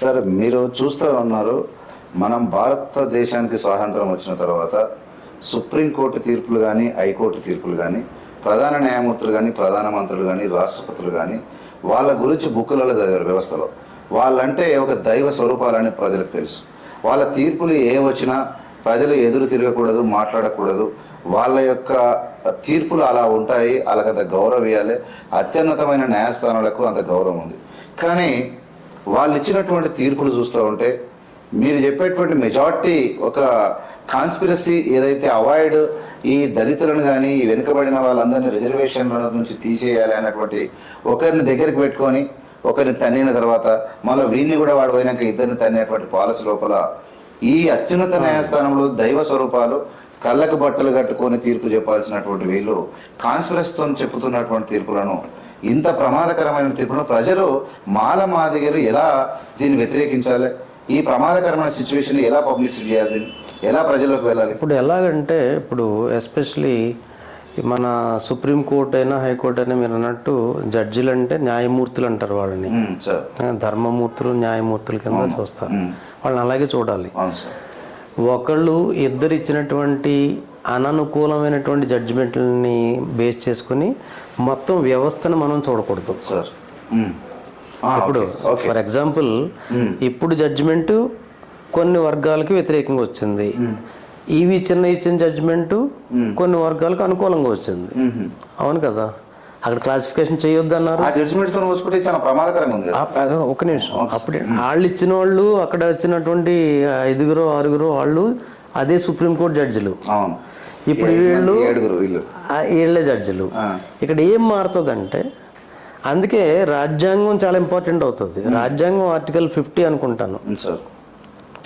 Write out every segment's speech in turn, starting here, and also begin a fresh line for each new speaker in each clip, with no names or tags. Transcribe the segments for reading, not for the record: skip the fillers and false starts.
Sir మీరు చూస్తూ ఉన్నారు, మనం భారతదేశానికి స్వాతంత్రం వచ్చిన తర్వాత సుప్రీంకోర్టు తీర్పులు కానీ హైకోర్టు తీర్పులు కానీ ప్రధాన న్యాయమూర్తులు కానీ ప్రధానమంత్రులు కానీ రాష్ట్రపతులు కానీ వాళ్ళ గురించి బుక్కులలో చదివారు వ్యవస్థలో. వాళ్ళంటే ఒక దైవ స్వరూపాలని ప్రజలకు తెలుసు. వాళ్ళ తీర్పులు ఏ వచ్చినా ప్రజలు ఎదురు తిరగకూడదు, మాట్లాడకూడదు. వాళ్ళ యొక్క తీర్పులు అలా ఉంటాయి, వాళ్ళకంత గౌరవం ఇవ్వాలి. అత్యున్నతమైన న్యాయస్థానాలకు అంత గౌరవం ఉంది. కానీ వాళ్ళు ఇచ్చినటువంటి తీర్పులు చూస్తూ ఉంటే మీరు చెప్పేటువంటి మెజారిటీ ఒక కాన్స్పిరసీ ఏదైతే అవాయిడ్ ఈ దళితులను కానీ ఈ వెనుకబడిన వాళ్ళందరినీ రిజర్వేషన్ల నుంచి తీసేయాలి అన్నటువంటి ఒకరిని దగ్గరికి పెట్టుకొని ఒకరిని తన్నిన తర్వాత మళ్ళీ వీడిని కూడా వాడు పోయినాక ఇద్దరిని తన్నేటువంటి పాలసీ లోపల ఈ అత్యున్నత న్యాయస్థానంలో దైవ స్వరూపాలు కళ్ళకు బట్టలు కట్టుకొని తీర్పు చెప్పాల్సినటువంటి వీళ్ళు కాన్స్పిరసీతో చెప్పుతున్నటువంటి తీర్పులను, ఇంత ప్రమాదకరమైన తీర్పులను ప్రజలు మాదిగలు ఎలా దీన్ని వ్యతిరేకించాలి? ఈ ప్రమాదకరమైన సిచ్యువేషన్ ఎలా పబ్లిసిటీ చేయాలి? ఎలా ప్రజల్లోకి వెళ్ళాలి?
ఇప్పుడు ఎలాగంటే ఇప్పుడు ఎస్పెషలీ మన సుప్రీంకోర్టు అయినా హైకోర్టు అయినా మీరు అన్నట్టు జడ్జిలు అంటే న్యాయమూర్తులు అంటారు వాళ్ళని. ధర్మమూర్తులు న్యాయమూర్తుల కింద చూస్తారు. వాళ్ళని అలాగే చూడాలి. ఒకళ్ళు ఇద్దరు ఇచ్చినటువంటి అననుకూలమైనటువంటి జడ్జిమెంట్లని బేస్ చేసుకుని మొత్తం వ్యవస్థను మనం చూడకూడదు సార్. ఇప్పుడు ఫర్ ఎగ్జాంపుల్ ఇప్పుడు జడ్జిమెంట్ కొన్ని వర్గాలకి వ్యతిరేకంగా వచ్చింది, ఇవి ఇచ్చిన జడ్జిమెంట్ కొన్ని వర్గాలకు అనుకూలంగా వచ్చింది. అవును కదా, అక్కడ క్లాసిఫికేషన్ చేయొద్దు అన్నారు. ఒక నిమిషం, అప్పుడే వాళ్ళు ఇచ్చిన వాళ్ళు అక్కడ వచ్చినటువంటి 5 6 వాళ్ళు అదే సుప్రీంకోర్టు జడ్జిలు. ఇప్పుడు వీళ్ళే జడ్జిలు. ఇక్కడ ఏం మారుతుందంటే, అందుకే రాజ్యాంగం చాలా ఇంపార్టెంట్ అవుతుంది. రాజ్యాంగం ఆర్టికల్ 50 అనుకుంటాను,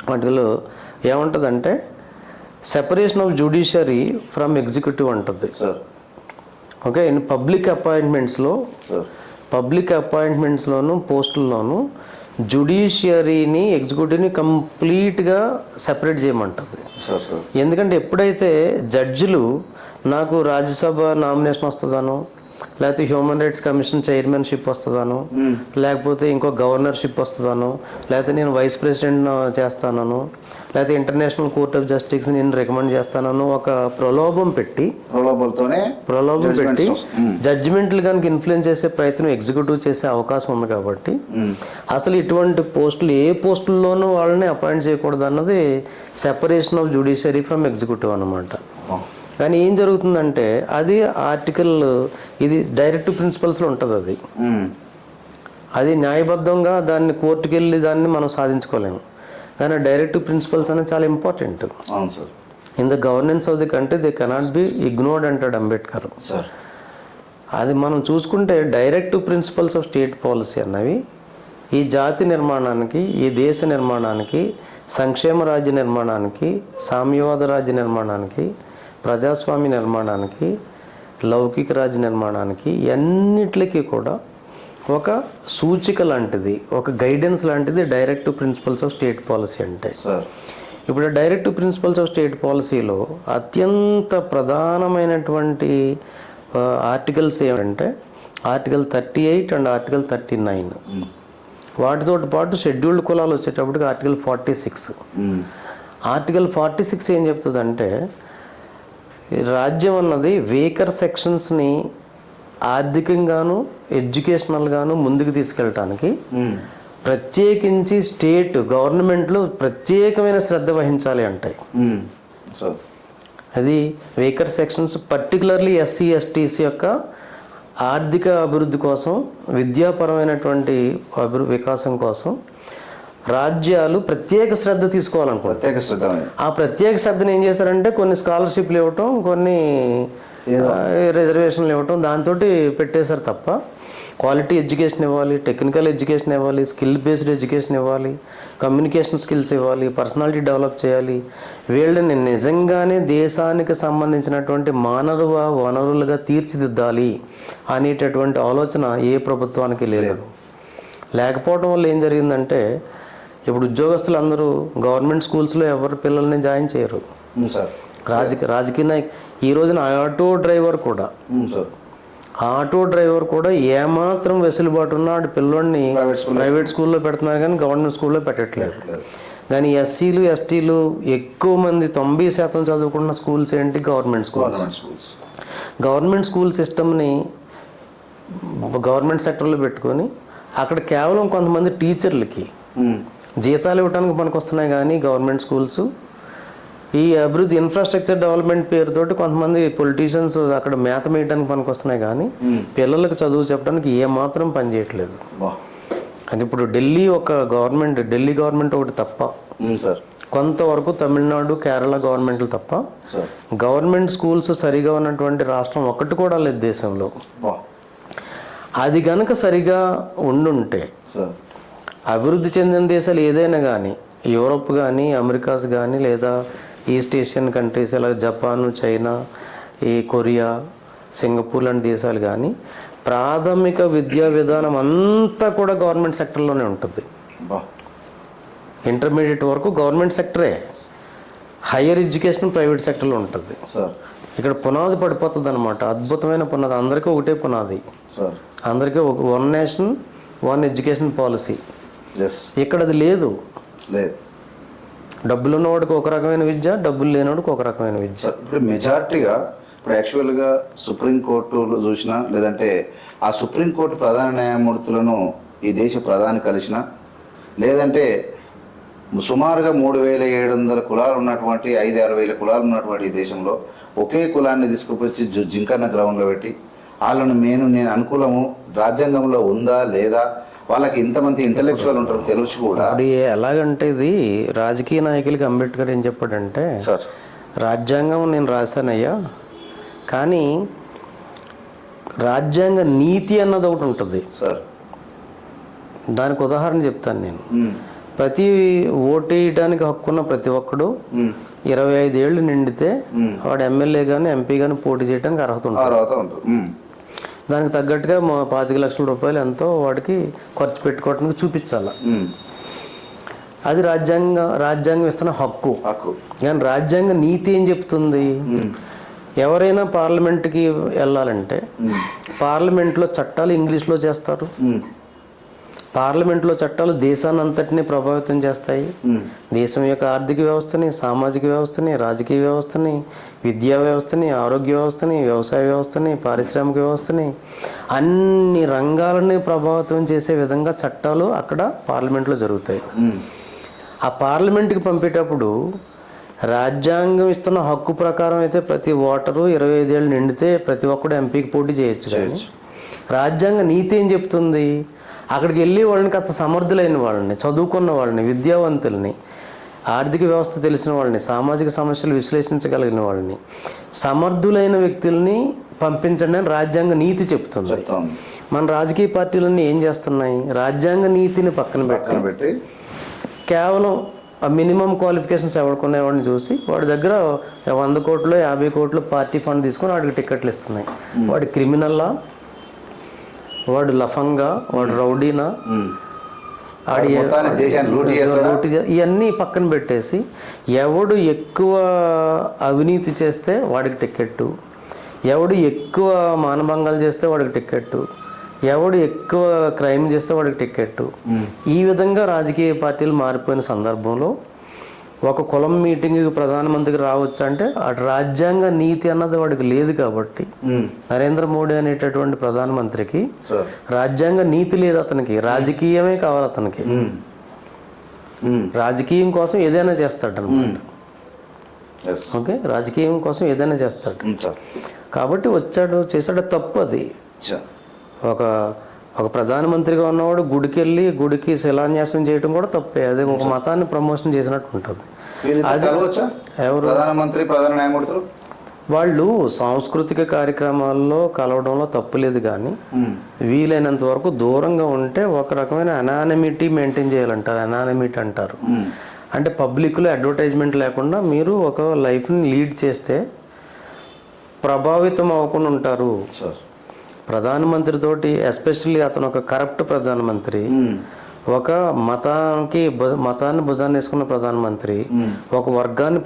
వాటిలో ఏముంటుందంటే separation of judiciary from executive ఉంటుంది. ఓకే, ఇన్ పబ్లిక్ అపాయింట్మెంట్స్లోను పోస్టుల్లోనూ జ్యుడిషియరీని ఎగ్జిక్యూటివ్ని కంప్లీట్గా సెపరేట్ చేయమంటుంది. ఎందుకంటే ఎప్పుడైతే జడ్జిలు నాకు రాజ్యసభ నామినేషన్ వస్తుందాను, లేకపోతే హ్యూమన్ రైట్స్ కమిషన్ చైర్మన్షిప్ వస్తుందాను, లేకపోతే ఇంకో గవర్నర్షిప్ వస్తుందాను, లేకపోతే నేను వైస్ ప్రెసిడెంట్ చేస్తాను, లేకపోతే ఇంటర్నేషనల్ కోర్ట్ ఆఫ్ జస్టిస్ నేను రికమెండ్ చేస్తాను, ఒక ప్రలోభం పెట్టి జడ్జిమెంట్లు కనుక ఇన్ఫ్లుయెన్స్ చేసే ప్రయత్నం ఎగ్జిక్యూటివ్ చేసే అవకాశం ఉంది. కాబట్టి అసలు ఇటువంటి పోస్టులు ఏ పోస్టుల్లోనూ వాళ్ళని అపాయింట్ చేయకూడదు అన్నది separation of judiciary from executive అన్నమాట. కానీ ఏం జరుగుతుందంటే అది ఆర్టికల్, ఇది డైరెక్ట్ ప్రిన్సిపల్స్లో ఉంటుంది. అది న్యాయబద్ధంగా దాన్ని కోర్టుకు వెళ్ళి దాన్ని మనం సాధించుకోలేము. కానీ డైరెక్ట్ ప్రిన్సిపల్స్ అనేది చాలా important. In the governance of the country they cannot be ignored అంటాడు అంబేద్కర్. అది మనం చూసుకుంటే direct principles of state policy అన్నవి ఈ జాతి నిర్మాణానికి, ఈ దేశ నిర్మాణానికి, సంక్షేమ రాజ్య నిర్మాణానికి, సామ్యవాద రాజ్య నిర్మాణానికి, ప్రజాస్వామ్య నిర్మాణానికి, లౌకిక రాజ్య నిర్మాణానికి అన్నిటికీ కూడా ఒక సూచిక లాంటిది, ఒక గైడెన్స్ లాంటిది direct principles of state policy అంటే. ఇప్పుడు డైరెక్ట్ ప్రిన్సిపల్స్ ఆఫ్ స్టేట్ పాలసీలో అత్యంత ప్రధానమైనటువంటి ఆర్టికల్స్ ఏమంటే ఆర్టికల్ 38 అండ్ ఆర్టికల్ 39. వాటితో పాటు షెడ్యూల్డ్ కులాలు వచ్చేటప్పటికి ఆర్టికల్ 46. ఆర్టికల్ 46 ఏం చెప్తుందంటే రాజ్యం అన్నది వీకర్ సెక్షన్స్ని ఆర్థికంగాను ఎడ్యుకేషనల్గాను ముందుకు తీసుకెళ్ళటానికి ప్రత్యేకించి స్టేట్ గవర్నమెంట్లు ప్రత్యేకమైన శ్రద్ధ వహించాలి అంటాయి. అది weaker sections particularly SC STs యొక్క ఆర్థిక అభివృద్ధి కోసం, విద్యాపరమైనటువంటి వికాసం కోసం రాజ్యాలు ప్రత్యేక శ్రద్ధ తీసుకోవాలనుకుంటారు. ఆ ప్రత్యేక శ్రద్ధను ఏం చేశారంటే కొన్ని స్కాలర్షిప్లు ఇవ్వటం, కొన్ని రిజర్వేషన్లు ఇవ్వటం, దాంతో పెట్టేశారు తప్ప క్వాలిటీ ఎడ్యుకేషన్ ఇవ్వాలి, టెక్నికల్ ఎడ్యుకేషన్ ఇవ్వాలి, స్కిల్ బేస్డ్ ఎడ్యుకేషన్ ఇవ్వాలి, కమ్యూనికేషన్ స్కిల్స్ ఇవ్వాలి, పర్సనాలిటీ డెవలప్ చేయాలి, వీళ్ళని నిజంగానే దేశానికి సంబంధించినటువంటి మానవ వనరులుగా తీర్చిదిద్దాలి అనేటటువంటి ఆలోచన ఏ ప్రభుత్వానికి లేదు. లేకపోవడం వల్ల ఏం జరిగిందంటే ఇప్పుడు ఉద్యోగస్తులు అందరూ గవర్నమెంట్ స్కూల్స్లో ఎవరి పిల్లల్ని జాయిన్ చేయరు. రాజకీయ నాయకు ఈ రోజున ఆటో డ్రైవర్ కూడా ఆటో డ్రైవర్ కూడా ఏమాత్రం వెసులుబాటు ఉన్నాడు పిల్లోడిని ప్రైవేట్ స్కూల్లో పెడుతున్నారు కానీ గవర్నమెంట్ స్కూల్లో పెట్టట్లేదు. కానీ ఎస్సీలు ఎస్టీలు ఎక్కువ మంది 90% చదువుకున్న స్కూల్స్ ఏంటి? Government schools. గవర్నమెంట్ స్కూల్ సిస్టమ్ని గవర్నమెంట్ సెక్టర్లో పెట్టుకొని అక్కడ కేవలం కొంతమంది టీచర్లకి జీతాలు ఇవ్వడానికి పనికి వస్తున్నాయి. కానీ గవర్నమెంట్ స్కూల్స్ ఈ అభివృద్ధి ఇన్ఫ్రాస్ట్రక్చర్ డెవలప్మెంట్ పేరుతోటి కొంతమంది పొలిటీషియన్స్ అక్కడ మేత మేయడానికి పనికి వస్తున్నాయి. కానీ పిల్లలకు చదువు చెప్పడానికి ఏమాత్రం పని చేయట్లేదు. అది ఇప్పుడు ఢిల్లీ గవర్నమెంట్ ఒకటి తప్ప కొంతవరకు తమిళనాడు కేరళ గవర్నమెంట్లు తప్ప గవర్నమెంట్ స్కూల్స్ సరిగా ఉన్నటువంటి రాష్ట్రం ఒక్కటి కూడా లేదు దేశంలో. అది గనక సరిగా ఉండుంటే అభివృద్ధి చెందిన దేశాలు ఏదైనా కానీ యూరోప్ కానీ అమెరికాస్ కానీ లేదా ఈస్ట్ ఏషియన్ కంట్రీస్ ఇలా జపాన్ చైనా ఈ కొరియా సింగపూర్ లాంటి దేశాలు కానీ ప్రాథమిక విద్యా విధానం అంతా కూడా గవర్నమెంట్ సెక్టర్లోనే ఉంటుంది. ఇంటర్మీడియట్ వరకు గవర్నమెంట్ సెక్టరే, హయ్యర్ ఎడ్యుకేషన్ ప్రైవేట్ సెక్టర్లో ఉంటుంది. ఇక్కడ పునాది పడిపోతుంది అనమాట. అద్భుతమైన పునాది, అందరికీ ఒకటే పునాది, అందరికీ one nation one education policy. ఇక్కడ అది లేదు. డబ్బులు ఉన్నవాడికి ఒక రకమైన విద్య, డబ్బులు లేనివాడికి ఒక రకమైన విద్య.
ఇప్పుడు మెజార్టీగా ఇప్పుడు యాక్చువల్గా సుప్రీంకోర్టులో చూసినా లేదంటే ఆ సుప్రీంకోర్టు ప్రధాన న్యాయమూర్తులను ఈ దేశ ప్రధాని కలిసిన లేదంటే సుమారుగా 3700 కులాలు ఉన్నటువంటి 5-6 కులాలు ఉన్నటువంటి ఈ దేశంలో ఒకే కులాన్ని తీసుకువచ్చి జింకన్న గ్రౌండ్లో పెట్టి వాళ్ళను నేను అనుకూలము రాజ్యాంగంలో ఉందా లేదా, వాళ్ళకి ఇంతమంది ఇంటలెక్చువల్ ఉంటారు తెలుసు కూడా.
అది ఎలాగంటే ఇది రాజకీయ నాయకులకి అంబేద్కర్ ఏం చెప్పాడంటే,
సార్
రాజ్యాంగం నేను రాశానయ్యా, కానీ రాజ్యాంగ నీతి అన్నది ఒకటి ఉంటుంది
సార్.
దానికి ఉదాహరణ చెప్తాను నేను. ప్రతి ఓటు వేయడానికి హక్కున్న ప్రతి ఒక్కడు 25 ఏళ్ళు నిండితే వాడు ఎమ్మెల్యే కానీ ఎంపీ కానీ పోటీ చేయడానికి అర్హత ఉంటుంది. దానికి తగ్గట్టుగా 25 లక్షల రూపాయలు ఎంతో వాడికి ఖర్చు పెట్టుకోవడానికి చూపించాలి. అది రాజ్యాంగం ఇస్తున్న హక్కు. కానీ రాజ్యాంగ నీతి ఏం చెప్తుంది? ఎవరైనా పార్లమెంట్కి వెళ్ళాలంటే పార్లమెంట్లో చట్టాలు ఇంగ్లీష్లో చేస్తారు. పార్లమెంట్లో చట్టాలు దేశాన్ని అంతటినీ ప్రభావితం చేస్తాయి. దేశం యొక్క ఆర్థిక వ్యవస్థని, సామాజిక వ్యవస్థని, రాజకీయ వ్యవస్థని, విద్యా వ్యవస్థని, ఆరోగ్య వ్యవస్థని, వ్యవసాయ వ్యవస్థని, పారిశ్రామిక వ్యవస్థని, అన్ని రంగాలని ప్రభావితం చేసే విధంగా చట్టాలు అక్కడ పార్లమెంట్లో జరుగుతాయి. ఆ పార్లమెంట్కి పంపేటప్పుడు రాజ్యాంగం ఇస్తున్న హక్కు ప్రకారం అయితే ప్రతి ఓటరు 25 ఏళ్ళు నిండితే ప్రతి ఒక్కడు ఎంపీకి పోటీ చేయొచ్చు. కానీ రాజ్యాంగ నీతి ఏం చెప్తుంది? అక్కడికి వెళ్ళి వాళ్ళని కాస్త సమర్థులైన వాళ్ళని, చదువుకున్న వాళ్ళని, విద్యావంతుల్ని, ఆర్థిక వ్యవస్థ తెలిసిన వాళ్ళని, సామాజిక సమస్యలు విశ్లేషించగలిగిన వాళ్ళని, సమర్థులైన వ్యక్తుల్ని పంపించండి అని రాజ్యాంగ నీతి చెప్తుంది. మన రాజకీయ పార్టీలన్నీ ఏం చేస్తున్నాయి? రాజ్యాంగ నీతిని పక్కన పెట్టి కేవలం ఆ మినిమం క్వాలిఫికేషన్స్ ఎవడుకునేవాడిని చూసి వాడి దగ్గర 100 కోట్లు 50 కోట్లు పార్టీ ఫండ్ తీసుకొని వాడికి టికెట్లు ఇస్తున్నాయి. వాడి క్రిమినల్లా, వాడు లఫంగా, వాడు రౌడీనా, ఇవన్నీ పక్కన పెట్టేసి ఎవడు ఎక్కువ అవినీతి చేస్తే వాడికి టికెట్టు, ఎవడు ఎక్కువ మానభంగాలు చేస్తే వాడికి టికెట్టు, ఎవడు ఎక్కువ క్రైమ్ చేస్తే వాడికి టికెట్టు. ఈ విధంగా రాజకీయ పార్టీలు మారిపోయిన సందర్భంలో ఒక కులం మీటింగ్కి ప్రధానమంత్రికి రావచ్చు అంటే అటు రాజ్యాంగ నీతి అన్నది వాడికి లేదు. కాబట్టి నరేంద్ర మోడీ అనేటటువంటి ప్రధానమంత్రికి రాజ్యాంగ నీతి లేదు. అతనికి రాజకీయమే కావాలి. అతనికి రాజకీయం కోసం ఏదైనా చేస్తాడు అనమాట. ఓకే, రాజకీయం కోసం ఏదైనా చేస్తాడు. కాబట్టి చేశాడు తప్పు. అది ఒక ప్రధానమంత్రిగా ఉన్నవాడు గుడికి శిలాన్యాసం చేయడం కూడా తప్పే. అది ఒక మతాన్ని ప్రమోషన్ చేసినట్టు ఉంటుంది.
ఎవరు ప్రధానమంత్రి, ప్రధాన న్యాయమూర్తులు
వాళ్ళు సాంస్కృతిక కార్యక్రమాల్లో కలవడంలో తప్పు లేదు. కానీ వీలైనంత వరకు దూరంగా ఉంటే ఒక రకమైన అనానిమిటీ మెయింటైన్ చేయాలంటారు. అనానిమిటీ అంటారు అంటే పబ్లిక్లో అడ్వర్టైజ్మెంట్ లేకుండా మీరు ఒక లైఫ్ని లీడ్ చేస్తే ప్రభావితం అవ్వకుండా ఉంటారు. ప్రధానమంత్రి తోటి ఎస్పెషల్లీ అతను ఒక కరప్ట్ ప్రధానమంత్రి, ఒక మతాన్ని భుజాన్ని వేసుకున్న ప్రధానమంత్రి, ఒక వర్గాన్ని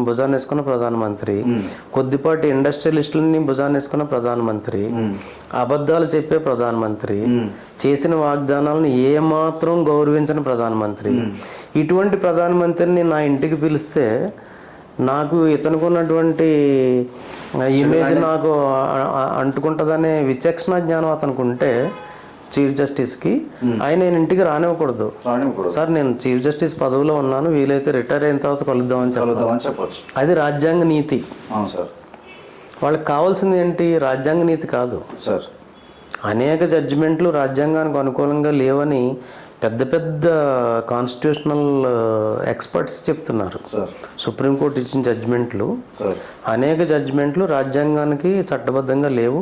భుజాన్ని వేసుకున్న ప్రధానమంత్రి, కొద్దిపాటి ఇండస్ట్రియలిస్టులని భుజాన్ని వేసుకున్న ప్రధానమంత్రి, అబద్ధాలు చెప్పే ప్రధానమంత్రి, చేసిన వాగ్దానాలను ఏమాత్రం గౌరవించిన ప్రధానమంత్రి, ఇటువంటి ప్రధానమంత్రిని నా ఇంటికి పిలిస్తే నాకు ఇతనుకున్నటువంటి ఇమేజ్ నాకు అంటుకుంటుందనే విచక్షణ జ్ఞానం అతనికి ఉంటే చీఫ్ జస్టిస్కి నేను ఇంటికి రానివ్వకూడదు. సార్ నేను చీఫ్ జస్టిస్ పదవిలో ఉన్నాను, వీలైతే రిటైర్ అయిన తర్వాత కలుద్దామని చెప్పవచ్చు. అది రాజ్యాంగ నీతి. వాళ్ళకి కావాల్సింది ఏంటి? రాజ్యాంగ నీతి కాదు సార్. అనేక జడ్జిమెంట్లు రాజ్యాంగానికి అనుకూలంగా లేవని పెద్ద పెద్ద కాన్స్టిట్యూషనల్ ఎక్స్పర్ట్స్ చెప్తున్నారు. సుప్రీంకోర్టు ఇచ్చిన జడ్జిమెంట్లు, అనేక జడ్జిమెంట్లు రాజ్యాంగానికి చట్టబద్ధంగా లేవు.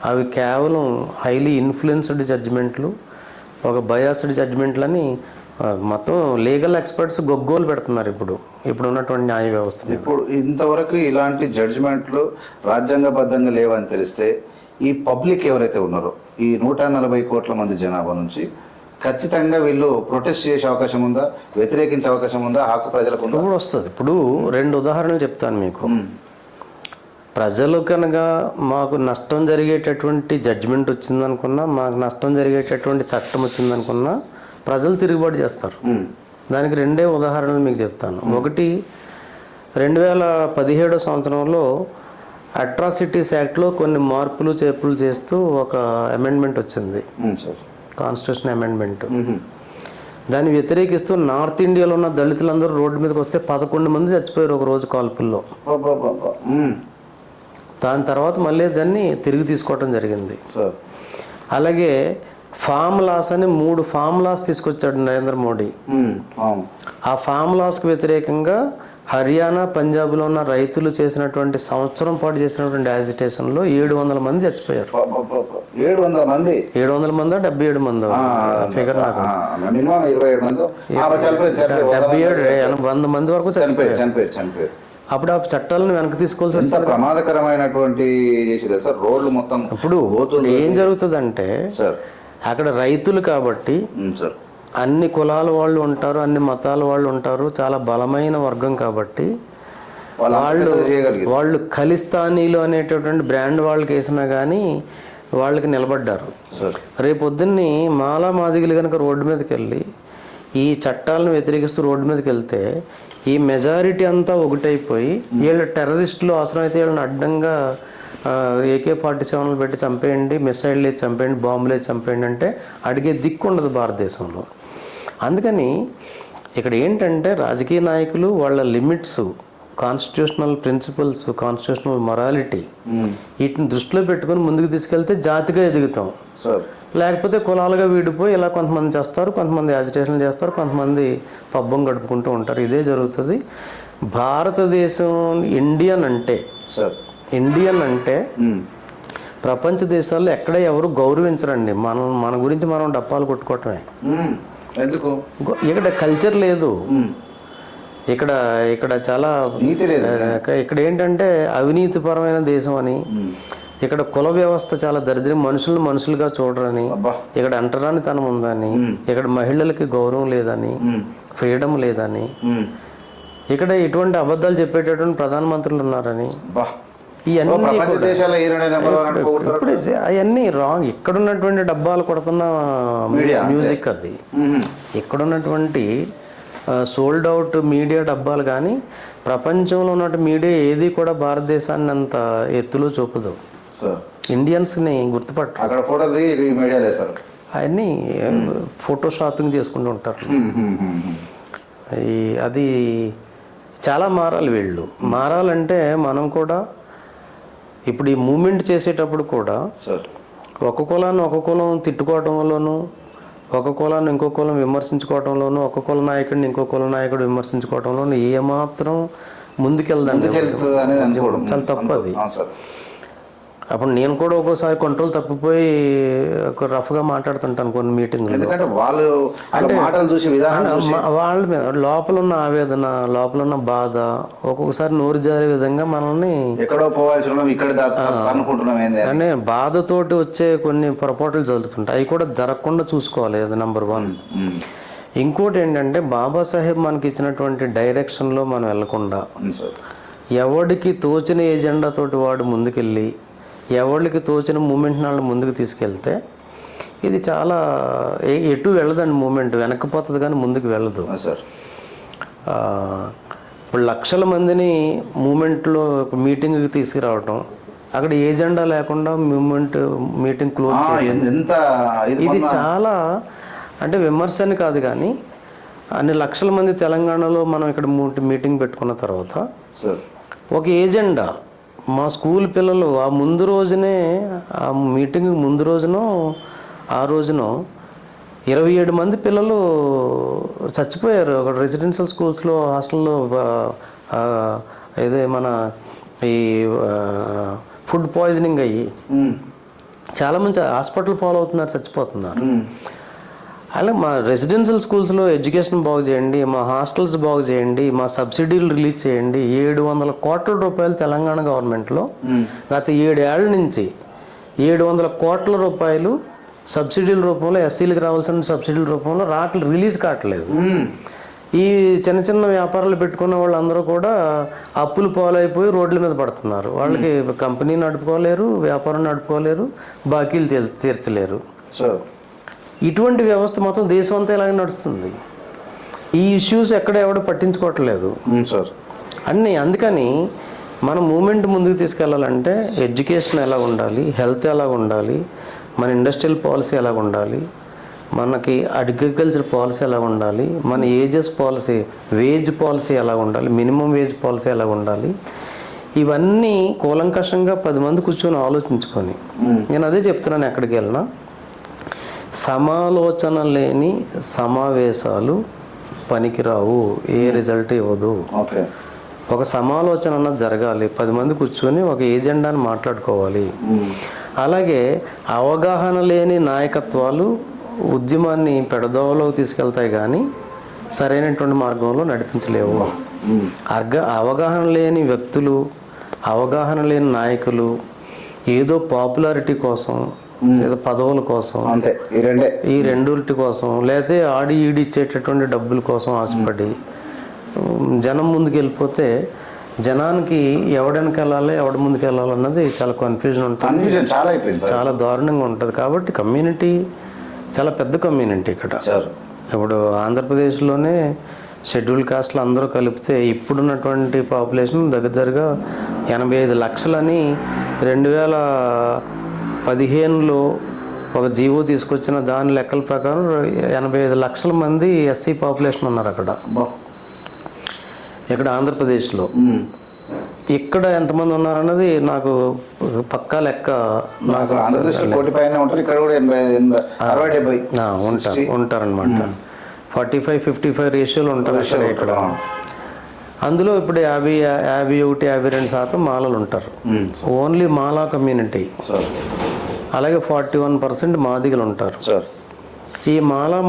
అవి కేవలం హైలీ ఇన్ఫ్లుయెన్స్డ్ జడ్జిమెంట్లు, ఒక బయాస్డ్ జడ్జిమెంట్లని మొత్తం లీగల్ ఎక్స్పర్ట్స్ గొగ్గోలు పెడుతున్నారు ఇప్పుడు ఉన్నటువంటి న్యాయ వ్యవస్థ.
ఇప్పుడు ఇంతవరకు ఇలాంటి జడ్జిమెంట్లు రాజ్యాంగబద్ధంగా లేవని తెలిస్తే ఈ పబ్లిక్ ఎవరైతే ఉన్నారో ఈ 140 కోట్ల మంది జనాభా నుంచి ఖచ్చితంగా వీళ్ళు ప్రొటెస్ట్ చేసే అవకాశం ఉందా? వ్యతిరేకించే అవకాశం ఉందా? హక్కు ప్రజలకు
ఇప్పుడు వస్తుంది. ఇప్పుడు 2 ఉదాహరణలు చెప్తాను మీకు. ప్రజలు కనుక మాకు నష్టం జరిగేటటువంటి జడ్జిమెంట్ వచ్చిందనుకున్నా, మాకు నష్టం జరిగేటటువంటి చట్టం వచ్చిందనుకున్నా ప్రజలు తిరుగుబాటు చేస్తారు. దానికి 2 ఉదాహరణలు మీకు చెప్తాను. ఒకటి 2017 సంవత్సరంలో అట్రాసిటీస్ యాక్ట్లో కొన్ని మార్పులు చేర్పులు చేస్తూ ఒక అమెండ్మెంట్ వచ్చింది, కాన్స్టిట్యూషన్ అమెండ్మెంట్. దాన్ని వ్యతిరేకిస్తూ నార్త్ ఇండియాలో ఉన్న దళితులందరూ రోడ్డు మీదకి వస్తే 11 మంది చచ్చిపోయారు ఒక రోజు కాల్పుల్లో. దాని తర్వాత మళ్ళీ దాన్ని తిరిగి తీసుకోవటం జరిగింది. అలాగే ఫామ్ లాస్ అని 3 ఫామ్ లాస్ తీసుకొచ్చాడు నరేంద్ర మోడీ. ఆ ఫామ్ లాస్కి వ్యతిరేకంగా హర్యానా, పంజాబ్లో ఉన్న రైతులు చేసినటువంటి సంవత్సరం పాటు చేసినటువంటి యాజిటేషన్లో 700 మంది చచ్చిపోయారు. 700 మంది 77 మంది ఫిగర్ నాకు 100 మంది వరకు చనిపోయారు. అప్పుడు ఆ చట్టాలను వెనక్కి తీసుకోవాల్సి వచ్చింది.
ప్రమాదకరమైనటువంటి రోడ్లు మొత్తం.
ఇప్పుడు ఏం జరుగుతుందంటే అక్కడ రైతులు కాబట్టి అన్ని కులాల వాళ్ళు ఉంటారు, అన్ని మతాల వాళ్ళు ఉంటారు, చాలా బలమైన వర్గం కాబట్టి వాళ్ళు ఖలిస్తానీలు అనేటటువంటి బ్రాండ్ వాళ్ళకి వేసినా కానీ వాళ్ళకి నిలబడ్డారు. రేపొద్దున్ని మాలా మాదిగలు కనుక రోడ్డు మీదకి వెళ్ళి ఈ చట్టాలను వ్యతిరేకిస్తూ రోడ్డు మీదకి వెళ్తే ఈ మెజారిటీ అంతా ఒకటైపోయి వీళ్ళ టెర్రరిస్టులు అవసరమైతే వీళ్ళని అడ్డంగా AK-47 పెట్టి చంపేయండి, మిసైళ్ళు వేసి చంపేయండి, బాంబులు వేసి చంపేయండి అంటే అడిగే దిక్కు ఉండదు భారతదేశంలో. అందుకని ఇక్కడ ఏంటంటే రాజకీయ నాయకులు వాళ్ళ limits, constitutional principles, constitutional morality వీటిని దృష్టిలో పెట్టుకుని ముందుకు తీసుకెళ్తే జాతిగా ఎదుగుతాం. లేకపోతే కులాలుగా వీడిపోయి ఇలా కొంతమంది చేస్తారు, కొంతమంది యాజిటేషన్లు చేస్తారు, కొంతమంది పబ్బం గడుపుకుంటూ ఉంటారు. ఇదే జరుగుతుంది. భారతదేశం ఇండియన్ అంటే ప్రపంచ దేశాల్లో ఎక్కడ ఎవరు గౌరవించరండి. మన గురించి మనం డప్పాలు కొట్టుకోవటమే.
ఎందుకు?
ఇక్కడ కల్చర్ లేదు. ఇక్కడ చాలా
నీతి లేదు.
ఇక్కడ ఏంటంటే అవినీతిపరమైన దేశం అని, ఇక్కడ కుల వ్యవస్థ చాలా దరిద్రం, మనుషులను మనుషులుగా చూడరని, ఇక్కడ అంటరానితనం ఉందని, ఇక్కడ మహిళలకి గౌరవం లేదని, ఫ్రీడమ్ లేదని, ఇక్కడ ఇటువంటి అబద్ధాలు చెప్పేటటువంటి ప్రధానమంత్రులు ఉన్నారని, అవన్నీ రాంగ్. ఇక్కడున్నటువంటి డబ్బాలు కొడుతున్న మ్యూజిక్ అది. ఇక్కడున్నటువంటి సోల్డ్ అవుట్ మీడియా డబ్బాలు కానీ ప్రపంచంలో ఉన్న మీడియా ఏది కూడా భారతదేశాన్ని అంత ఎత్తులో చూపదు. ఇండియన్స్ని గుర్తుపట్టారు.
అక్కడ ఫోటో మీడియా చేస్తారు,
అవన్నీ ఫోటో షాపింగ్ చేసుకుంటూ ఉంటారు. అది చాలా మారాలి. వీళ్ళు మారాలంటే మనం కూడా ఇప్పుడు ఈ మూమెంట్ చేసేటప్పుడు కూడా ఒక కులాన్ని ఒక కులం తిట్టుకోవటంలోనూ, ఒక కులాన్ని ఇంకో కులం విమర్శించుకోవటంలోనూ, ఒక కుల నాయకుడిని ఇంకో కుల నాయకుడు విమర్శించుకోవటంలోనూ ఏమాత్రం ముందుకెళ్దండి. చాలా తప్పు అది. అప్పుడు నేను కూడా ఒక్కోసారి కంట్రోల్ తప్పిపోయి రఫ్గా మాట్లాడుతుంటాను కొన్ని మీటింగ్లు.
ఎందుకంటే వాళ్ళు మాటలు చూసి విధానం
వాళ్ళ మీద లోపల ఉన్న ఆవేదన, లోపల ఉన్న బాధ, ఒక్కొక్కసారి నోరు జారే విధంగా మనల్ని
ఎక్కడో పోవాల్సి ఇక్కడ అనుకుంటున్నాం
అంటే బాధతోటి వచ్చే కొన్ని పొరపాట్లు జరుగుతుంటాయి. అవి కూడా జరగకుండా చూసుకోవాలి, అది నెంబర్ 1. ఇంకోటి ఏంటంటే బాబాసాహెబ్ మనకి ఇచ్చినటువంటి డైరెక్షన్లో మనం వెళ్ళకుండా ఎవడికి తోచిన ఎజెండాతోటి వాడు ముందుకెళ్ళి ఎవరికి తోచిన మూమెంట్ని వాళ్ళు ముందుకు తీసుకెళ్తే ఇది చాలా ఎటు వెళ్ళదండి. మూమెంట్ వెనక్కిపోతుంది కానీ ముందుకు వెళ్ళదు. ఇప్పుడు లక్షల మందిని మూమెంట్లో మీటింగ్కి తీసుకురావటం, అక్కడ ఏజెండా లేకుండా మీటింగ్ క్లోజ్ చేయడం, ఇది చాలా అంటే విమర్శని కాదు కానీ అన్ని లక్షల మంది తెలంగాణలో మనం ఇక్కడ మీటింగ్ పెట్టుకున్న తర్వాత ఒక ఏజెండా మా స్కూల్ పిల్లలు ఆ ముందు రోజునే ఆ మీటింగ్ ముందు రోజునో ఆ రోజునో 27 మంది పిల్లలు చచ్చిపోయారు ఒక రెసిడెన్షియల్ స్కూల్స్లో, హాస్టల్లో. ఇదే మన ఈ ఫుడ్ పాయిజనింగ్ అయ్యి చాలామంది హాస్పిటల్ ఫాలో అవుతున్నారు, చచ్చిపోతున్నారు. అలా మా రెసిడెన్షియల్ స్కూల్స్లో ఎడ్యుకేషన్ బాగు చేయండి, మా హాస్టల్స్ బాగు చేయండి, మా సబ్సిడీలు రిలీజ్ చేయండి. 700 కోట్ల రూపాయలు తెలంగాణ గవర్నమెంట్లో గత 7 ఏళ్ల నుంచి 700 కోట్ల రూపాయలు సబ్సిడీల రూపంలో, ఎస్సీలకు రావాల్సిన సబ్సిడీల రూపంలో రిలీజ్ కావట్లేదు. ఈ చిన్న చిన్న వ్యాపారాలు పెట్టుకున్న వాళ్ళందరూ కూడా అప్పులు పాలైపోయి రోడ్ల మీద పడుతున్నారు. వాళ్ళకి కంపెనీ నడుపుకోలేరు, వ్యాపారం నడుపుకోలేరు, బాకీలు తీర్చలేరు. ఇటువంటి వ్యవస్థ మొత్తం దేశం అంతా ఇలాగే నడుస్తుంది. ఈ ఇష్యూస్ ఎక్కడ ఎవడో పట్టించుకోవట్లేదు అందుకని మన మూమెంట్ ముందుకు తీసుకెళ్ళాలంటే ఎడ్యుకేషన్ ఎలా ఉండాలి, హెల్త్ ఎలా ఉండాలి, మన ఇండస్ట్రియల్ పాలసీ ఎలా ఉండాలి, మనకి అగ్రికల్చర్ పాలసీ ఎలా ఉండాలి, మన ఏజెస్ పాలసీ, వేజ్ పాలసీ ఎలా ఉండాలి, మినిమం వేజ్ పాలసీ ఎలా ఉండాలి, ఇవన్నీ కూలంకషంగా 10 మంది కూర్చొని ఆలోచించుకొని, నేను అదే చెప్తున్నాను ఎక్కడికి వెళ్ళినా, సమాలోచన లేని సమావేశాలు పనికిరావు, ఏ రిజల్ట్ ఇవ్వదు. ఒక సమాలోచన అన్నది జరగాలి, 10 మంది కూర్చొని ఒక ఏజెండాని మాట్లాడుకోవాలి. అలాగే అవగాహన లేని నాయకత్వాలు ఉద్యమాన్ని పెడదోవలోకి తీసుకెళ్తాయి కానీ సరైనటువంటి మార్గంలో నడిపించలేవు. అవగాహన లేని వ్యక్తులు, అవగాహన లేని నాయకులు ఏదో పాపులారిటీ కోసం, ఏదో పదవుల కోసం,
అంతే ఈ
రెండుటి కోసం, లేకపోతే ఆడి ఈడి ఇచ్చేటటువంటి డబ్బుల కోసం ఆశపడి జనం ముందుకు వెళ్ళిపోతే జనానికి ఎవడెనక వెళ్ళాలి, ఎవడి ముందుకు వెళ్ళాలి అన్నది చాలా కన్ఫ్యూజన్ ఉంటుంది, చాలా దారుణంగా ఉంటుంది. కాబట్టి కమ్యూనిటీ చాలా పెద్ద కమ్యూనిటీ ఇక్కడ. ఇప్పుడు ఆంధ్రప్రదేశ్లోనే షెడ్యూల్ కాస్ట్లు అందరూ కలిపితే ఇప్పుడున్నటువంటి పాపులేషన్ దగ్గరగా 85 లక్షలని 2015లో ఒక జీవో తీసుకొచ్చిన దాని లెక్కల ప్రకారం 85 లక్షల మంది ఎస్సీ పాపులేషన్ ఉన్నారు అక్కడ, ఇక్కడ ఆంధ్రప్రదేశ్లో. ఇక్కడ ఎంతమంది ఉన్నారన్నది నాకు పక్కా లెక్క. నాకు ఉంటారనమాట 45-55 రేషియోలు ఉంటారు ఇక్కడ. అందులో ఇప్పుడు 51-52% మాలలు ఉంటారు, ఓన్లీ మాలా కమ్యూనిటీ. అలాగే 41% మాదిగలు ఉంటారు. ఈ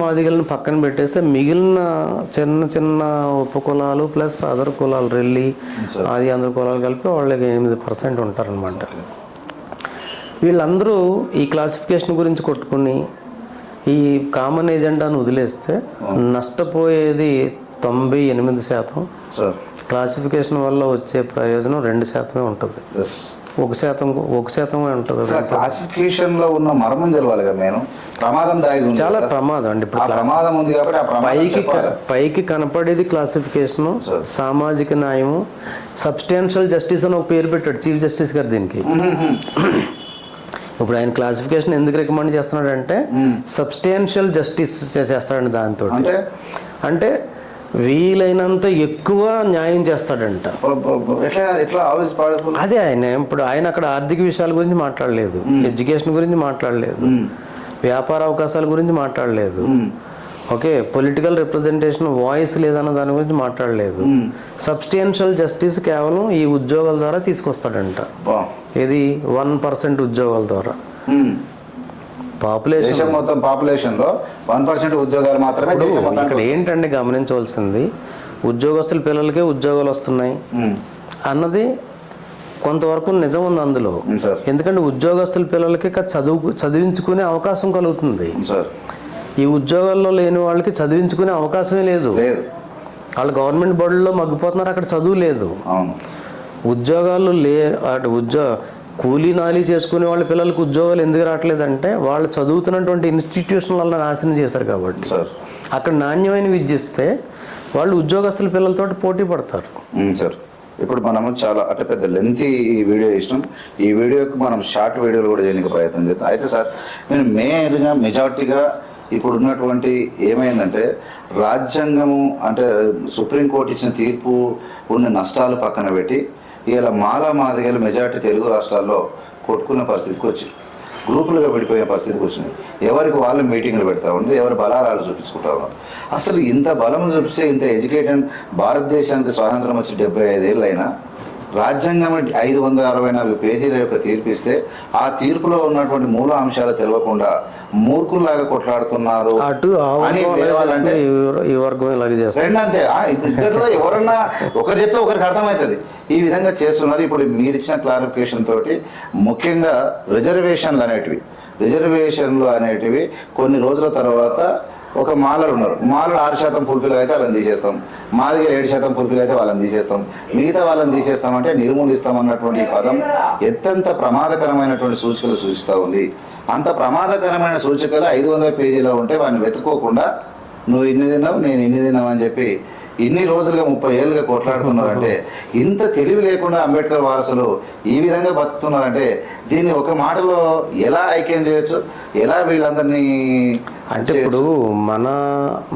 మాదిగలను పక్కన పెట్టేస్తే మిగిలిన చిన్న చిన్న ఉపకులాలు ప్లస్ అదర్ కులాలు, రెల్లి ఆది ఆంధ్ర కులాలు కలిపి వాళ్ళకి 8% ఉంటారనమాట. వీళ్ళందరూ ఈ క్లాసిఫికేషన్ గురించి కొట్టుకుని ఈ కామన్ ఏజెండాను వదిలేస్తే నష్టపోయేది 98%. క్లాసిఫికేషన్ వల్ల వచ్చే ప్రయోజనం 2% ఉంటుంది. 1% ఉంటుంది.
క్లాసిఫికేషన్ లో ఉన్న మర్మం తెలవాలి, నేను ప్రమాదం దాగి
చాలా ప్రమాదం అండి. ఇప్పుడు
ప్రమాదం ఉంది కాబట్టి
పైకి కనపడేది క్లాసిఫికేషన్, సామాజిక న్యాయము, సబ్స్టాన్షియల్ జస్టిస్ అని ఒక పేరు పెట్టాడు చీఫ్ జస్టిస్ గారు దీనికి. ఇప్పుడు ఆయన క్లాసిఫికేషన్ ఎందుకు రికమెండ్ చేస్తున్నాడంటే సబ్స్టాన్షియల్ జస్టిస్ చేస్తాడండి. దాంతో అంటే వీలైనంత ఎక్కువ న్యాయం చేస్తాడంట. అదే ఇప్పుడు ఆయన అక్కడ ఆర్థిక విషయాల గురించి మాట్లాడలేదు, ఎడ్యుకేషన్ గురించి మాట్లాడలేదు, వ్యాపార అవకాశాల గురించి మాట్లాడలేదు, ఓకే, పొలిటికల్ రిప్రజెంటేషన్ వాయిస్ లేదన్న దాని గురించి మాట్లాడలేదు. సబ్స్టాన్షియల్ జస్టిస్ కేవలం ఈ ఉద్యోగాల ద్వారా తీసుకొస్తాడంట. ఇది 1% ఉద్యోగాల ద్వారా. పాపులేషన్
దేశం మొత్తం పాపులేషన్లో 1% ఉద్యోగాలు మాత్రమే దేశం మొత్తం.
ఇక్కడ ఏంటంటే గమనించవలసింది, ఉద్యోగస్తుల పిల్లలకే ఉద్యోగాలు వస్తున్నాయి అన్నది కొంతవరకు నిజం ఉంది అందులో. ఎందుకంటే ఉద్యోగస్తుల పిల్లలకి చదివించుకునే అవకాశం కలుగుతుంది. ఈ ఉద్యోగాల్లో లేని వాళ్ళకి చదివించుకునే అవకాశమే లేదు. వాళ్ళు గవర్నమెంట్ బడుల్లో మగ్గిపోతున్నారు, అక్కడ చదువు లేదు. ఉద్యోగాలు కూలీ నాలి చేసుకునే వాళ్ళ పిల్లలకు ఉద్యోగాలు ఎందుకు రావట్లేదంటే వాళ్ళు చదువుతున్నటువంటి ఇన్స్టిట్యూషన్ వల్ల నాశనం చేశారు కాబట్టి. అక్కడ నాణ్యమైన విద్య ఇస్తే వాళ్ళు ఉద్యోగస్తుల పిల్లలతో పోటీ పడతారు.
సార్ ఇప్పుడు మనము చాలా అంటే పెద్ద లెంతీ వీడియో ఇష్టం, ఈ వీడియోకి మనం షార్ట్ వీడియోలు కూడా చేయడానికి ప్రయత్నం చేద్దాం. అయితే సార్ నేను మెజార్టీగా ఇప్పుడు ఉన్నటువంటి ఏమైందంటే రాజ్యాంగము అంటే సుప్రీంకోర్టు ఇచ్చిన తీర్పు ఉన్న నష్టాలు పక్కన పెట్టి ఇలా మాదిగలు మెజార్టీ తెలుగు రాష్ట్రాల్లో కొట్టుకున్న పరిస్థితికి వచ్చింది, గ్రూపులుగా విడిపోయే పరిస్థితికి వచ్చింది. ఎవరికి వాళ్ళు మీటింగ్లు పెడతా ఉండి ఎవరి బలాలు చూపించుకుంటా ఉన్నారు. అసలు ఇంత బలం చూపిస్తే ఇంత ఎడ్యుకేటెడ్ భారతదేశానికి స్వాతంత్రం వచ్చి 75 ఏళ్ళు అయినా రాజ్యాంగం 564 పేజీల యొక్క తీర్పు ఇస్తే ఆ తీర్పులో ఉన్నటువంటి మూల అంశాలు తెలియకుండా మూర్ఖుల్లాగా కొట్లాడుతున్నారు అని వాళ్ళంటే అంతే. ఇద్దరిలో ఎవరన్నా ఒకరు చెప్తే ఒకరికి అర్థమవుతుంది. ఈ విధంగా చేస్తున్నారు. ఇప్పుడు మీరు ఇచ్చిన క్లారిఫికేషన్ తోటి ముఖ్యంగా రిజర్వేషన్లు అనేటివి కొన్ని రోజుల తర్వాత ఒక మాలలు ఉన్నారు, మాలలు 6% ఫుల్ఫిల్ అయితే వాళ్ళని తీసేస్తాం, మాదిగలు 7% ఫుల్ఫిల్ అయితే వాళ్ళని తీసేస్తాం, మిగతా వాళ్ళని తీసేస్తామంటే నిర్మూలిస్తాం అన్నటువంటి పదం ఎంతెంత ప్రమాదకరమైనటువంటి సూచికలు సూచిస్తూ ఉంది. అంత ప్రమాదకరమైన సూచికలు 500 పేజీలో ఉంటే వాడిని వెతుక్కోకుండా నువ్వు ఇన్ని తిన్నావు నేను ఇన్ని తిన్నావు అని చెప్పి ఇన్ని రోజులుగా 30 ఏళ్ళుగా కొట్లాడుతున్నారంటే, ఇంత తెలివి లేకుండా అంబేద్కర్ వారసులు ఈ విధంగా బతుకుతున్నారంటే దీన్ని ఒక మాటలో ఎలా ఐక్యం చేయొచ్చు, ఎలా వీళ్ళందరినీ
అంటే ఇప్పుడు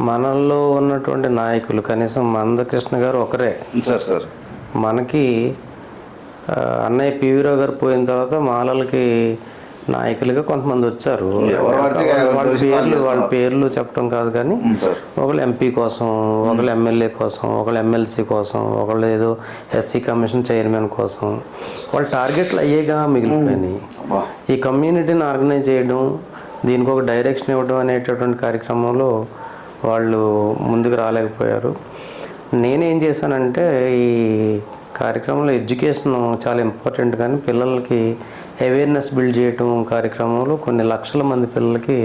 మనలో ఉన్నటువంటి నాయకులు కనీసం మందకృష్ణ గారు ఒకరే
సార్.
మనకి అన్నయ్య పివిరావు గారు పోయిన తర్వాత మాలలకి నాయకులుగా కొంతమంది వచ్చారు. వాళ్ళ పేర్లు చెప్పడం కాదు కానీ ఒకళ్ళు ఎంపీ కోసం, ఒకళ్ళు ఎమ్మెల్యే కోసం, ఒకళ్ళు ఎమ్మెల్సీ కోసం, ఒకళ్ళు ఏదో ఎస్సీ కమిషన్ చైర్మన్ కోసం వాళ్ళ టార్గెట్లు అయ్యేగా మిగిలిపోయినాయి. ఈ కమ్యూనిటీని ఆర్గనైజ్ చేయడం, దీనికి ఒక డైరెక్షన్ ఇవ్వడం అనేటటువంటి కార్యక్రమంలో వాళ్ళు ముందుకు రాలేకపోయారు. నేనేం చేశానంటే ఈ కార్యక్రమంలో ఎడ్యుకేషన్ చాలా ఇంపార్టెంట్, కానీ పిల్లలకి అవేర్నెస్ బిల్డ్ చేయటం కార్యక్రమంలో కొన్ని లక్షల మంది పిల్లలకి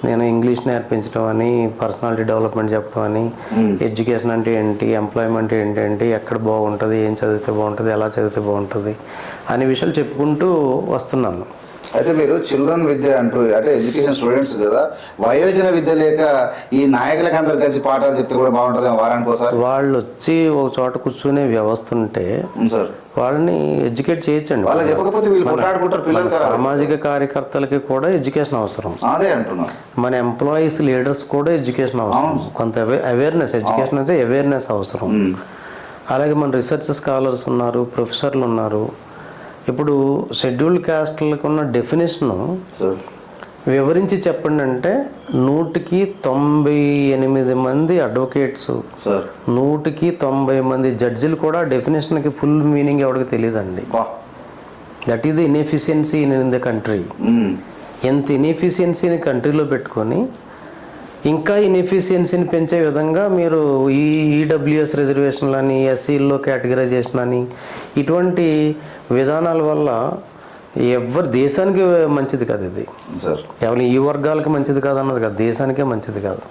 నేను ఇంగ్లీష్ నేర్పించడం అని, పర్సనాలిటీ డెవలప్మెంట్ చెప్పడం అని, ఎడ్యుకేషన్ అంటే ఏంటి, ఎంప్లాయ్మెంట్ ఏంటి, ఎక్కడ బాగుంటుంది, ఏం చదివితే బాగుంటుంది, ఎలా చదివితే బాగుంటుంది అనే విషయాలు చెప్పుకుంటూ వస్తున్నాను.
అయితే మీరు చిల్డ్రన్ విద్య అంటూ అంటే ఎడ్యుకేషన్ స్టూడెంట్స్ కదా, వయోజన విద్య లేక ఈ నాయకులకు అందరు కలిసి పాఠాలు చెప్తే కూడా బాగుంటుంది వారానికి ఒకసారి.
వాళ్ళు వచ్చి ఒక చోట కూర్చునే వ్యవస్థ ఉంటే
సార్
వాళ్ళని ఎడ్యుకేట్ చేయొచ్చండి.
వాళ్ళకి చెప్పకపోతే వీళ్ళు కొట్లాడుకుంటారు. పిల్లలు
సామాజిక కార్యకర్తలకి కూడా ఎడ్యుకేషన్ అవసరం.
అదే అంటున్నాను.
మన ఎంప్లాయీస్ లీడర్స్ కూడా ఎడ్యుకేషన్ అవసరం. కొంత అవేర్నెస్, ఎడ్యుకేషన్ అయితే అవేర్నెస్ అవసరం. అలాగే మన రీసెర్చ్ స్కాలర్స్ ఉన్నారు, ప్రొఫెసర్లు ఉన్నారు. ఇప్పుడు షెడ్యూల్డ్ క్యాస్ట్లకు ఉన్న డెఫినేషను వివరించి చెప్పండి అంటే 198 మంది అడ్వకేట్స్, 190 మంది జడ్జిలు కూడా డెఫినేషన్కి ఫుల్ మీనింగ్ ఎవరికి తెలియదండి. That is the inefficiency in the country. ఎంత ఇన్ఎఫిషియన్సీని కంట్రీలో పెట్టుకొని ఇంకా ఇన్ఎఫిషియన్సీని పెంచే విధంగా మీరు ఈ ఈడబ్ల్యూఎస్ రిజర్వేషన్లు అని, ఎస్సీల్లో కేటగిరైజేషన్ అని, ఇటువంటి విధానాల వల్ల ఎవరు దేశానికి మంచిది కాదు. ఇది కేవలం ఈ వర్గాలకు మంచిది కాదు అన్నది కాదు, దేశానికే మంచిది కాదు.